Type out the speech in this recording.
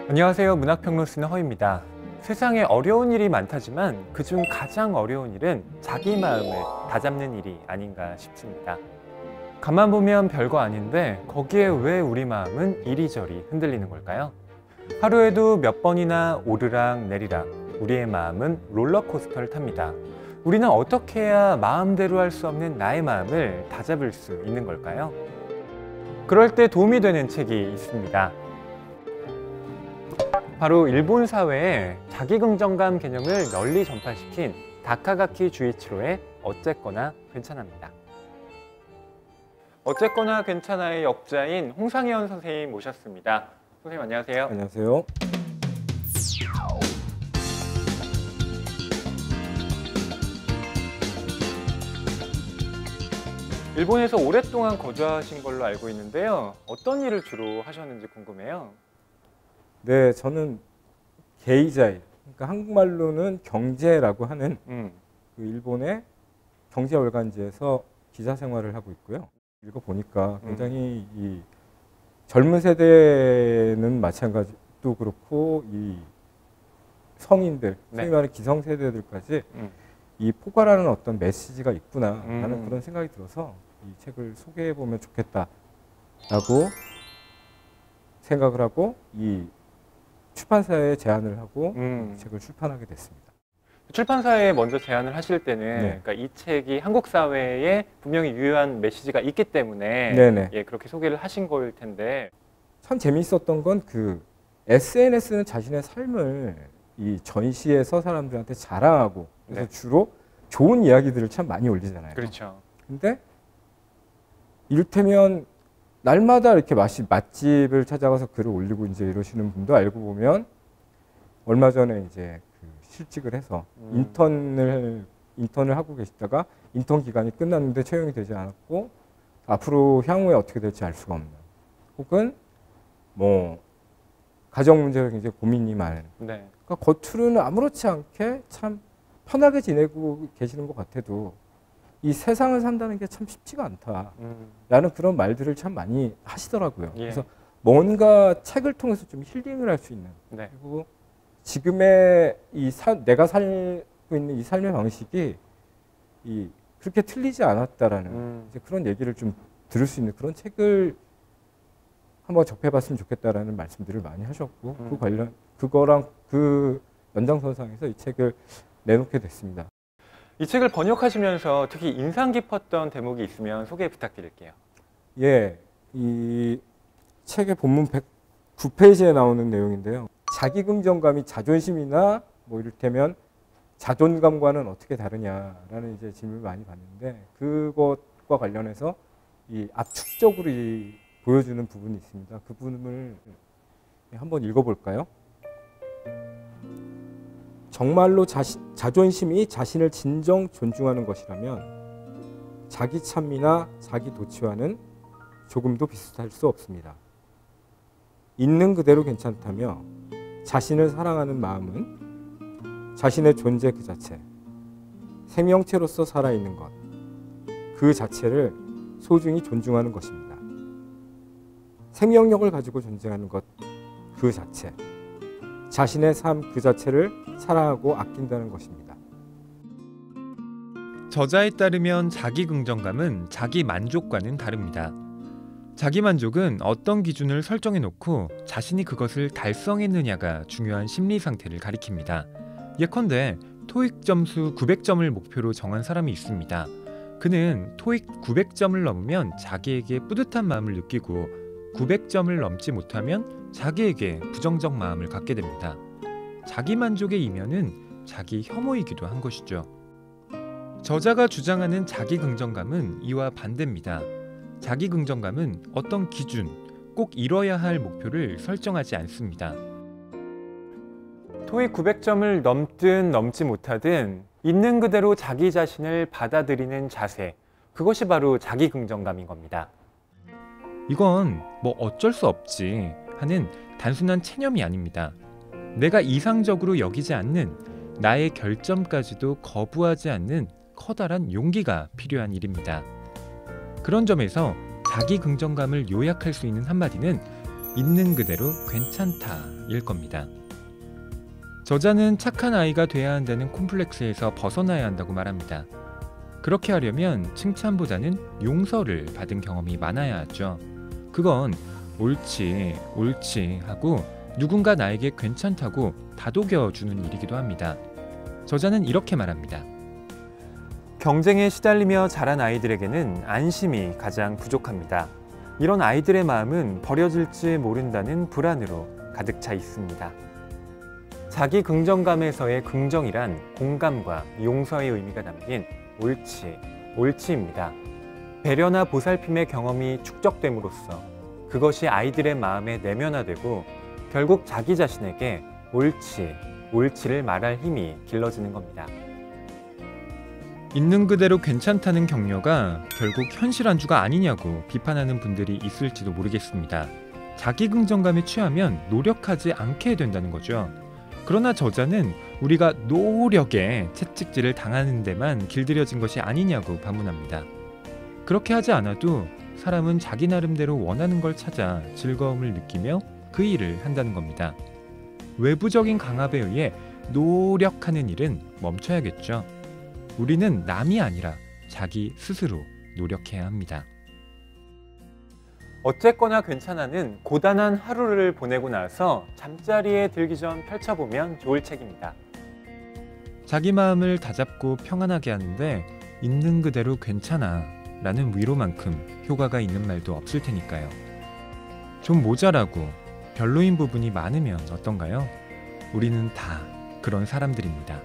안녕하세요. 문학평론 쓰는 허입니다. 세상에 어려운 일이 많다지만 그중 가장 어려운 일은 자기 마음을 다잡는 일이 아닌가 싶습니다. 가만 보면 별거 아닌데 거기에 왜 우리 마음은 이리저리 흔들리는 걸까요? 하루에도 몇 번이나 오르락 내리락 우리의 마음은 롤러코스터를 탑니다. 우리는 어떻게 해야 마음대로 할 수 없는 나의 마음을 다잡을 수 있는 걸까요? 그럴 때 도움이 되는 책이 있습니다. 바로 일본 사회에 자기긍정감 개념을 널리 전파시킨 다카가키 주이치로의 어쨌거나 괜찮아입니다. 어쨌거나 괜찮아의 역자인 홍상현 선생님 모셨습니다. 선생님 안녕하세요. 안녕하세요. 일본에서 오랫동안 거주하신 걸로 알고 있는데요. 어떤 일을 주로 하셨는지 궁금해요. 네, 저는 게이자이, 그러니까 한국말로는 경제라고 하는 그 일본의 경제월간지에서 기자 생활을 하고 있고요. 읽어보니까 굉장히 이 젊은 세대는 마찬가지도 그렇고 이 성인들, 소위 말하는 기성세대들까지 이 포괄하는 어떤 메시지가 있구나라는 그런 생각이 들어서 이 책을 소개해보면 좋겠다라고 생각을 하고 이 출판사에 제안을 하고 이 책을 출판하게 됐습니다. 출판사에 먼저 제안을 하실 때는 그러니까 이 책이 한국 사회에 분명히 유효한 메시지가 있기 때문에 예, 그렇게 소개를 하신 거일 텐데 참 재미있었던 건 그 SNS는 자신의 삶을 이 전시에서 사람들한테 자랑하고 그래서 주로 좋은 이야기들을 참 많이 올리잖아요. 그렇죠. 근데 이를테면 날마다 이렇게 맛집을 찾아가서 글을 올리고 이제 이러시는 분도 알고 보면 얼마 전에 이제 그 실직을 해서 인턴을 하고 계시다가 인턴 기간이 끝났는데 채용이 되지 않았고 앞으로 향후에 어떻게 될지 알 수가 없는 혹은 뭐 가정 문제가 굉장히 고민이 많은 그러니까 겉으로는 아무렇지 않게 참 편하게 지내고 계시는 것 같아도 이 세상을 산다는 게 참 쉽지가 않다라는 그런 말들을 참 많이 하시더라고요. 그래서 뭔가 책을 통해서 좀 힐링을 할 수 있는 그리고 지금의 내가 살고 있는 이 삶의 방식이 그렇게 틀리지 않았다라는 이제 그런 얘기를 좀 들을 수 있는 그런 책을 한번 접해봤으면 좋겠다라는 말씀들을 많이 하셨고 그거랑 그 연장선상에서 이 책을 내놓게 됐습니다. 이 책을 번역하시면서 특히 인상 깊었던 대목이 있으면 소개 부탁드릴게요. 예, 이 책의 본문 109페이지에 나오는 내용인데요. 자기긍정감이 자존심이나 뭐 이를테면 자존감과는 어떻게 다르냐라는 이제 질문을 많이 받는데 그것과 관련해서 이 압축적으로 보여주는 부분이 있습니다. 그 부분을 한번 읽어볼까요? 정말로 자존심이 자신을 진정 존중하는 것이라면 자기 찬미나 자기 도취와는 조금도 비슷할 수 없습니다. 있는 그대로 괜찮다며 자신을 사랑하는 마음은 자신의 존재 그 자체, 생명체로서 살아있는 것, 그 자체를 소중히 존중하는 것입니다. 생명력을 가지고 존재하는 것 그 자체, 자신의 삶 그 자체를 사랑하고 아낀다는 것입니다. 저자에 따르면 자기긍정감은 자기만족과는 다릅니다. 자기만족은 어떤 기준을 설정해 놓고 자신이 그것을 달성했느냐가 중요한 심리 상태를 가리킵니다. 예컨대 토익 점수 900점을 목표로 정한 사람이 있습니다. 그는 토익 900점을 넘으면 자기에게 뿌듯한 마음을 느끼고 900점을 넘지 못하면 자기에게 부정적 마음을 갖게 됩니다. 자기만족의 이면은 자기 혐오이기도 한 것이죠. 저자가 주장하는 자기긍정감은 이와 반대입니다. 자기긍정감은 어떤 기준, 꼭 이뤄야 할 목표를 설정하지 않습니다. 토익 900점을 넘든 넘지 못하든 있는 그대로 자기 자신을 받아들이는 자세, 그것이 바로 자기긍정감인 겁니다. 이건 뭐 어쩔 수 없지 하는 단순한 체념이 아닙니다. 내가 이상적으로 여기지 않는 나의 결점까지도 거부하지 않는 커다란 용기가 필요한 일입니다. 그런 점에서 자기 긍정감을 요약할 수 있는 한마디는 있는 그대로 괜찮다일 겁니다. 저자는 착한 아이가 돼야 한다는 콤플렉스에서 벗어나야 한다고 말합니다. 그렇게 하려면 칭찬보다는 용서를 받은 경험이 많아야 하죠. 그건 옳지, 옳지 하고 누군가 나에게 괜찮다고 다독여주는 일이기도 합니다. 저자는 이렇게 말합니다. 경쟁에 시달리며 자란 아이들에게는 안심이 가장 부족합니다. 이런 아이들의 마음은 버려질지 모른다는 불안으로 가득 차 있습니다. 자기 긍정감에서의 긍정이란 공감과 용서의 의미가 담긴 옳지, 옳지입니다. 배려나 보살핌의 경험이 축적됨으로써 그것이 아이들의 마음에 내면화되고 결국 자기 자신에게 옳지, 옳지를 말할 힘이 길러지는 겁니다. 있는 그대로 괜찮다는 격려가 결국 현실 안주가 아니냐고 비판하는 분들이 있을지도 모르겠습니다. 자기 긍정감에 취하면 노력하지 않게 된다는 거죠. 그러나 저자는 우리가 노력에 채찍질을 당하는 데만 길들여진 것이 아니냐고 반문합니다. 그렇게 하지 않아도 사람은 자기 나름대로 원하는 걸 찾아 즐거움을 느끼며 그 일을 한다는 겁니다. 외부적인 강압에 의해 노력하는 일은 멈춰야겠죠. 우리는 남이 아니라 자기 스스로 노력해야 합니다. 어쨌거나 괜찮아는 고단한 하루를 보내고 나서 잠자리에 들기 전 펼쳐보면 좋을 책입니다. 자기 마음을 다잡고 평안하게 하는데 있는 그대로 괜찮아 라는 위로만큼 효과가 있는 말도 없을 테니까요. 좀 모자라고 별로인 부분이 많으면 어떤가요? 우리는 다 그런 사람들입니다.